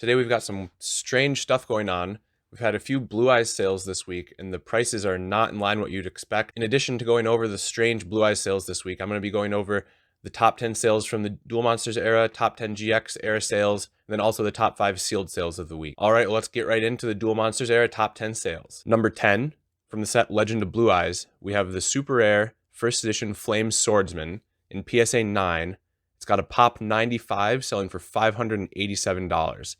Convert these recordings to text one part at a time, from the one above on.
Today we've got some strange stuff going on. We've had a few Blue Eyes sales this week, and the prices are not in line with what you'd expect. In addition to going over the strange Blue Eyes sales this week, I'm going to be going over the top 10 sales from the Duel Monsters Era, top 10 GX Era sales, and then also the top 5 sealed sales of the week. All right, let's get right into the Duel Monsters Era top 10 sales. Number 10, from the set Legend of Blue Eyes, we have the Super Rare First Edition Flame Swordsman in PSA 9. It's got a pop 95 selling for $587.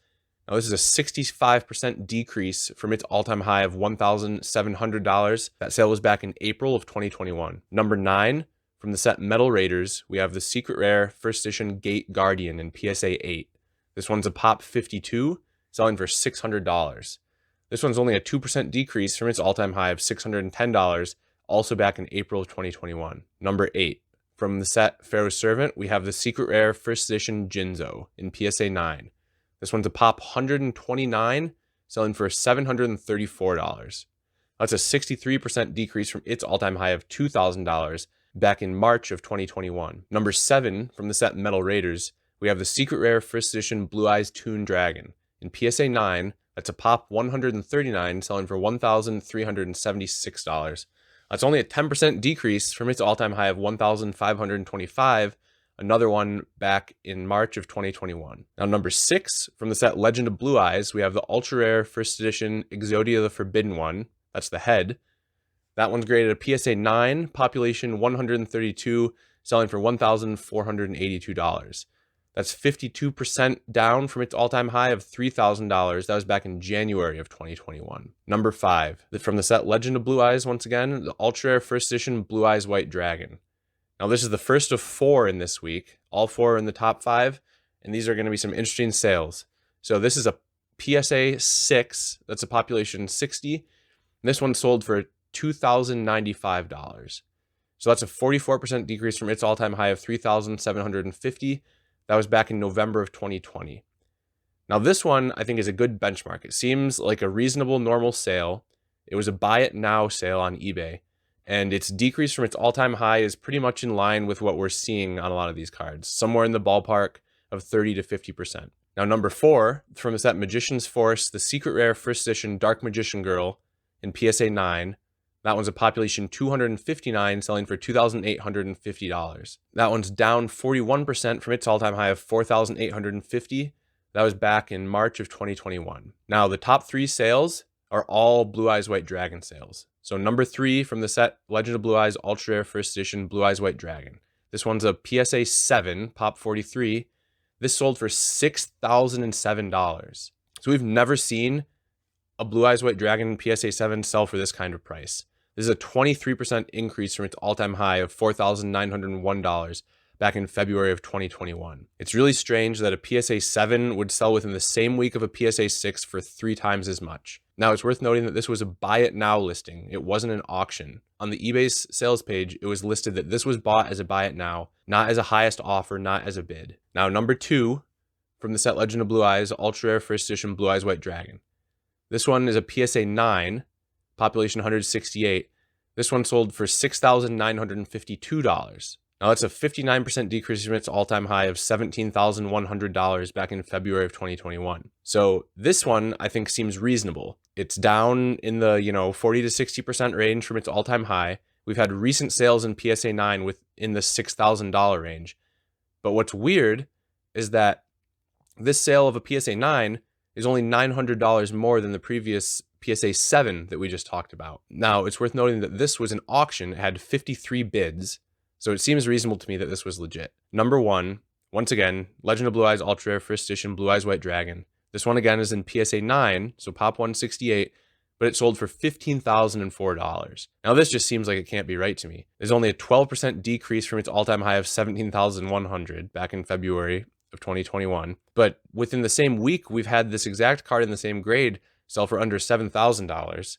Now, this is a 65% decrease from its all-time high of $1,700. That sale was back in April of 2021. Number 9, from the set Metal Raiders, we have the Secret Rare First Edition Gate Guardian in PSA 8. This one's a pop 52, selling for $600. This one's only a 2% decrease from its all-time high of $610, also back in April of 2021. Number 8, from the set Pharaoh's Servant, we have the Secret Rare First Edition Jinzo in PSA 9. This one's a pop 129, selling for $734. That's a 63% decrease from its all-time high of $2,000 back in March of 2021. Number 7, from the set Metal Raiders, we have the Secret Rare First Edition Blue Eyes Toon Dragon. In PSA 9, that's a pop 139, selling for $1,376. That's only a 10% decrease from its all-time high of $1,525, another one back in March of 2021. Now, number 6, from the set Legend of Blue Eyes, we have the Ultra Rare First Edition Exodia the Forbidden One. That's the head. That one's graded a PSA 9, population 132, selling for $1,482. That's 52% down from its all-time high of $3,000. That was back in January of 2021. Number 5, from the set Legend of Blue Eyes, once again, the Ultra Rare First Edition Blue Eyes White Dragon. Now, this is the first of 4 in this week. All 4 are in the top 5, and these are going to be some interesting sales. So this is a PSA 6. That's a population 60. And this one sold for $2,095. So that's a 44% decrease from its all-time high of $3,750. That was back in November of 2020. Now, this one, I think, is a good benchmark. It seems like a reasonable, normal sale. It was a buy it now sale on eBay. And its decrease from its all-time high is pretty much in line with what we're seeing on a lot of these cards, somewhere in the ballpark of 30 to 50%. Now, number 4, from the set Magician's Force, the Secret Rare First Edition Dark Magician Girl in PSA 9. That one's a population 259, selling for $2,850. That one's down 41% from its all-time high of $4,850. That was back in March of 2021. Now, the top 3 sales are all Blue Eyes White Dragon sales. So number 3, from the set Legend of Blue Eyes Ultra Rare First Edition Blue Eyes White Dragon. This one's a PSA 7, pop 43. This sold for $6,007. So we've never seen a Blue Eyes White Dragon PSA 7 sell for this kind of price. This is a 23% increase from its all-time high of $4,901 back in February of 2021. It's really strange that a PSA 7 would sell within the same week of a PSA 6 for 3 times as much. Now, it's worth noting that this was a buy it now listing. It wasn't an auction. On the eBay's sales page, it was listed that this was bought as a buy it now, not as a highest offer, not as a bid. Now, number 2, from the set Legend of Blue Eyes, Ultra Rare First Edition Blue Eyes White Dragon. This one is a PSA 9, population 168. This one sold for $6,952. Now, that's a 59% decrease from its all-time high of $17,100 back in February of 2021. So this one, I think, seems reasonable. It's down in the 40 to 60% range from its all-time high. We've had recent sales in PSA 9 within the $6,000 range. But what's weird is that this sale of a PSA 9 is only $900 more than the previous PSA 7 that we just talked about. Now, it's worth noting that this was an auction. It had 53 bids. So it seems reasonable to me that this was legit. Number 1, once again, Legend of Blue Eyes Ultra Rare First Edition Blue Eyes White Dragon. This one again is in PSA 9, so pop 168, but it sold for $15,004. Now, this just seems like it can't be right to me. There's only a 12% decrease from its all-time high of $17,100 back in February of 2021. But within the same week, we've had this exact card in the same grade sell for under $7,000.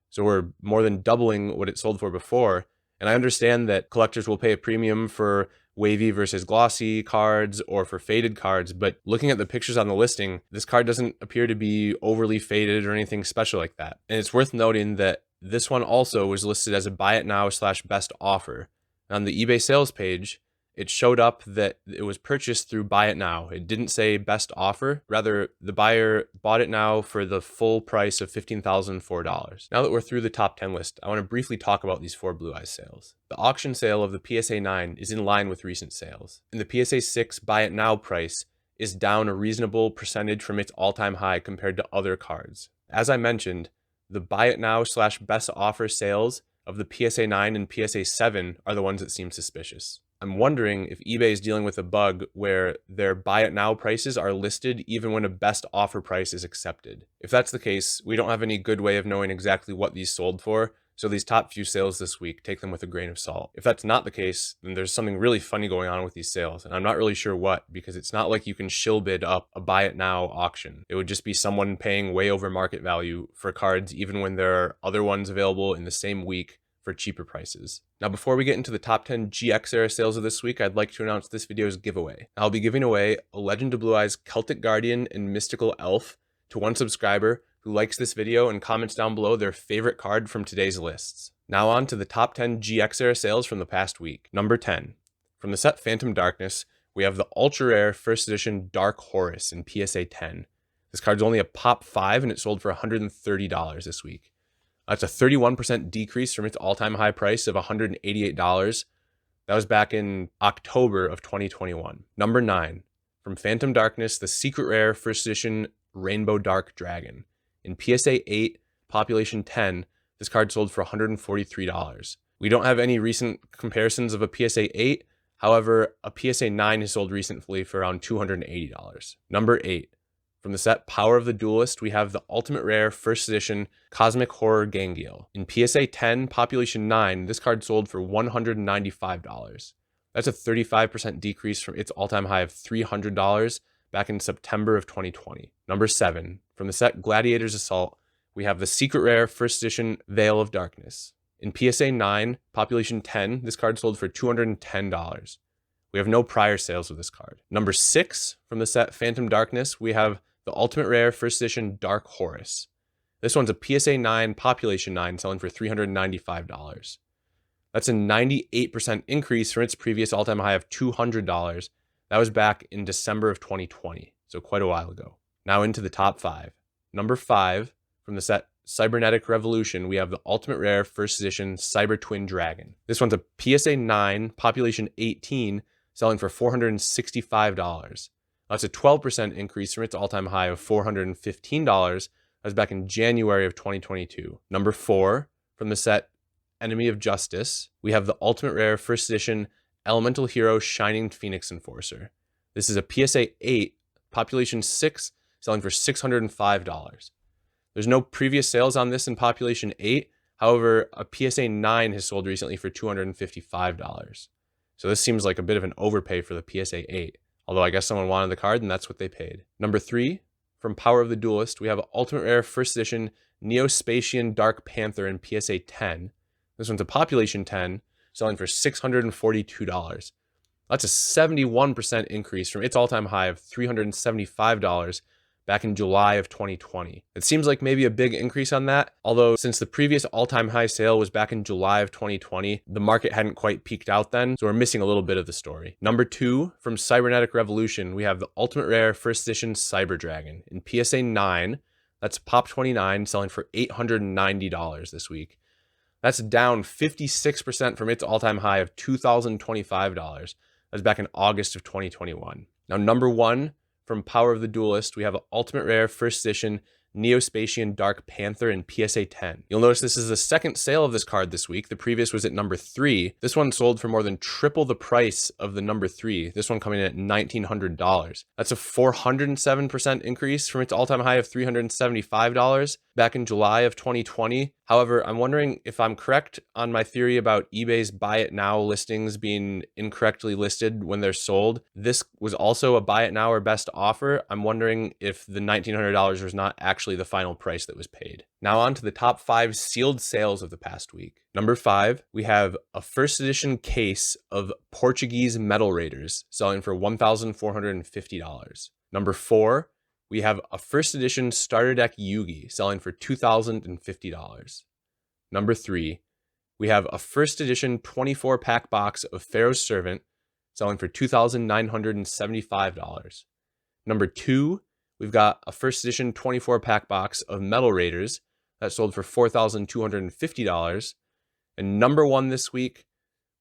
So we're more than doubling what it sold for before. And I understand that collectors will pay a premium for wavy versus glossy cards or for faded cards, but looking at the pictures on the listing, this card doesn't appear to be overly faded or anything special like that. And it's worth noting that this one also was listed as a buy it now / best offer. On the eBay sales page, it showed up that it was purchased through Buy It Now. It didn't say best offer. Rather, the buyer bought it now for the full price of $15,004. Now that we're through the top 10 list, I want to briefly talk about these 4 Blue Eyes sales. The auction sale of the PSA 9 is in line with recent sales, and the PSA 6 Buy It Now price is down a reasonable percentage from its all-time high compared to other cards. As I mentioned, the Buy It Now / best offer sales of the PSA 9 and PSA 7 are the ones that seem suspicious. I'm wondering if eBay is dealing with a bug where their Buy It Now prices are listed even when a best offer price is accepted. If that's the case, we don't have any good way of knowing exactly what these sold for, so these top few sales this week, take them with a grain of salt. If that's not the case, then there's something really funny going on with these sales, and I'm not really sure what, because it's not like you can shill bid up a Buy It Now auction. It would just be someone paying way over market value for cards even when there are other ones available in the same week for cheaper prices. Now, before we get into the top 10 GX era sales of this week, I'd like to announce this video's giveaway. I'll be giving away a Legend of Blue Eyes Celtic Guardian and Mystical Elf to one subscriber who likes this video and comments down below their favorite card from today's lists. Now on to the top 10 GX era sales from the past week. Number 10. From the set Phantom Darkness, we have the ultra rare first edition Dark Horus in PSA 10. This card's only a pop 5 and it sold for $130 this week. That's a 31% decrease from its all-time high price of $188. That was back in October of 2021. Number 9. From Phantom Darkness, the secret rare first edition Rainbow Dark Dragon. In PSA 8, population 10, this card sold for $143. We don't have any recent comparisons of a PSA 8. However, a PSA 9 has sold recently for around $280. Number 8. From the set Power of the Duelist, we have the ultimate rare first edition Cosmic Horror Gangiel. In PSA 10, population 9, this card sold for $195. That's a 35% decrease from its all-time high of $300 back in September of 2020. Number 7. From the set Gladiator's Assault, we have the secret rare first edition Veil of Darkness. In PSA 9, population 10, this card sold for $210. We have no prior sales of this card. Number 6, from the set Phantom Darkness, we have the ultimate rare first edition Dark Horus. This one's a PSA 9, population 9, selling for $395. That's a 98% increase from its previous all-time high of $200. That was back in December of 2020, so quite a while ago. Now into the top 5. Number 5, from the set Cybernetic Revolution, we have the ultimate rare first edition Cyber Twin Dragon. This one's a PSA 9, population 18, selling for $465. That's a 12% increase from its all-time high of $415. That was back in January of 2022. Number 4, from the set Enemy of Justice, we have the ultimate rare first edition Elemental Hero Shining Phoenix Enforcer. This is a PSA 8, population 6, selling for $605. There's no previous sales on this in population 8. However, a PSA 9 has sold recently for $255. So this seems like a bit of an overpay for the PSA 8. Although I guess someone wanted the card and that's what they paid. Number 3, from Power of the Duelist, we have Ultimate Rare First Edition Neo-Spacian Dark Panther in PSA 10. This one's a population 10, selling for $642. That's a 71% increase from its all-time high of $375 back in July of 2020. It seems like maybe a big increase on that, although since the previous all-time high sale was back in July of 2020, the market hadn't quite peaked out then, so we're missing a little bit of the story. Number 2, from Cybernetic Revolution, we have the Ultimate Rare First Edition Cyber Dragon. In PSA 9, that's Pop 29, selling for $890 this week. That's down 56% from its all-time high of $2,025. That was back in August of 2021. Now, number 1, from Power of the Duelist, we have an Ultimate Rare First Edition Neo-Spacian Dark Panther in PSA 10. You'll notice this is the second sale of this card this week. The previous was at number 3. This one sold for more than triple the price of the number 3. This one coming in at $1,900. That's a 407% increase from its all-time high of $375 back in July of 2020. However, I'm wondering if I'm correct on my theory about eBay's Buy It Now listings being incorrectly listed when they're sold. This was also a Buy It Now or best offer. I'm wondering if the $1,900 was not actually the final price that was paid. Now on to the top 5 sealed sales of the past week. Number 5, we have a first edition case of Portuguese Metal Raiders selling for $1,450. Number 4, we have a first edition starter deck Yugi selling for $2,050. Number 3, we have a first edition 24-pack box of Pharaoh's Servant selling for $2,975. Number 2, we've got a first edition 24-pack box of Metal Raiders that sold for $4,250. And number 1 this week,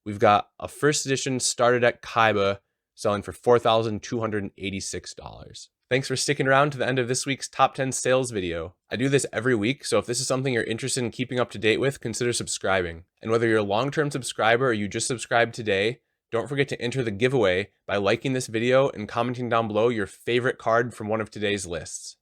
we've got a first edition starter deck Kaiba selling for $4,286. Thanks for sticking around to the end of this week's top 10 sales video. I do this every week, so if this is something you're interested in keeping up to date with, consider subscribing. And whether you're a long-term subscriber or you just subscribed today, don't forget to enter the giveaway by liking this video and commenting down below your favorite card from one of today's lists.